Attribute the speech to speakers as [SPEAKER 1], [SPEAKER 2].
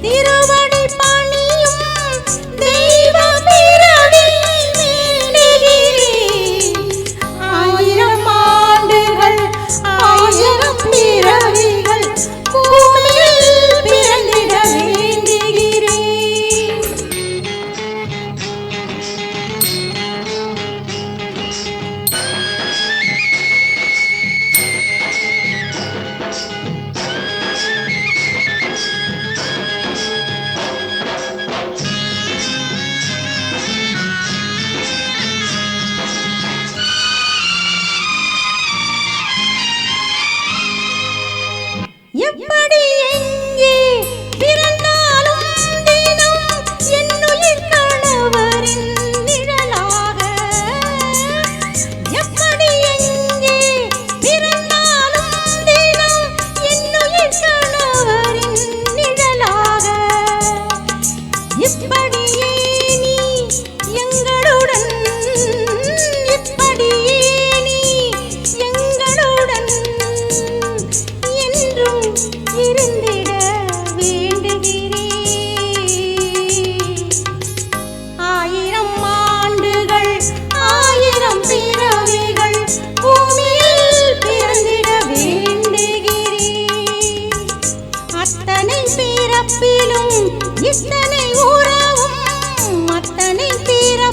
[SPEAKER 1] திருவடி பணியும் தெய்வ பிறவி வேண்டுகிறேன். ஆயிரம் ஆண்டுகள் ஆயிரம் பிறவிகள் பூமியில் பிறந்திட வேண்டுகிறேன். எப்படி எங்கே பிறந்தாலும் தினம் என்னுயிர் கணவரின் நிழலாக. எப்படி எங்கே பிறந்தாலும் தினம் என்னுயிர் கணவரின் நிழலாக. இப்படியே நீ எங்களுடன், இப்படியே நீ எங்களுடன் என்றும் இருந்திட வேண்டுகிறேன். ஆயிரம் ஆண்டுகள் ஆயிரம் பிறவிகள் பூமியில் பிறந்திட வேண்டுகிறேன். அத்தனை பிறப்பிலும் இத்தனை உறவும், அத்தனை பிறப்பிலும்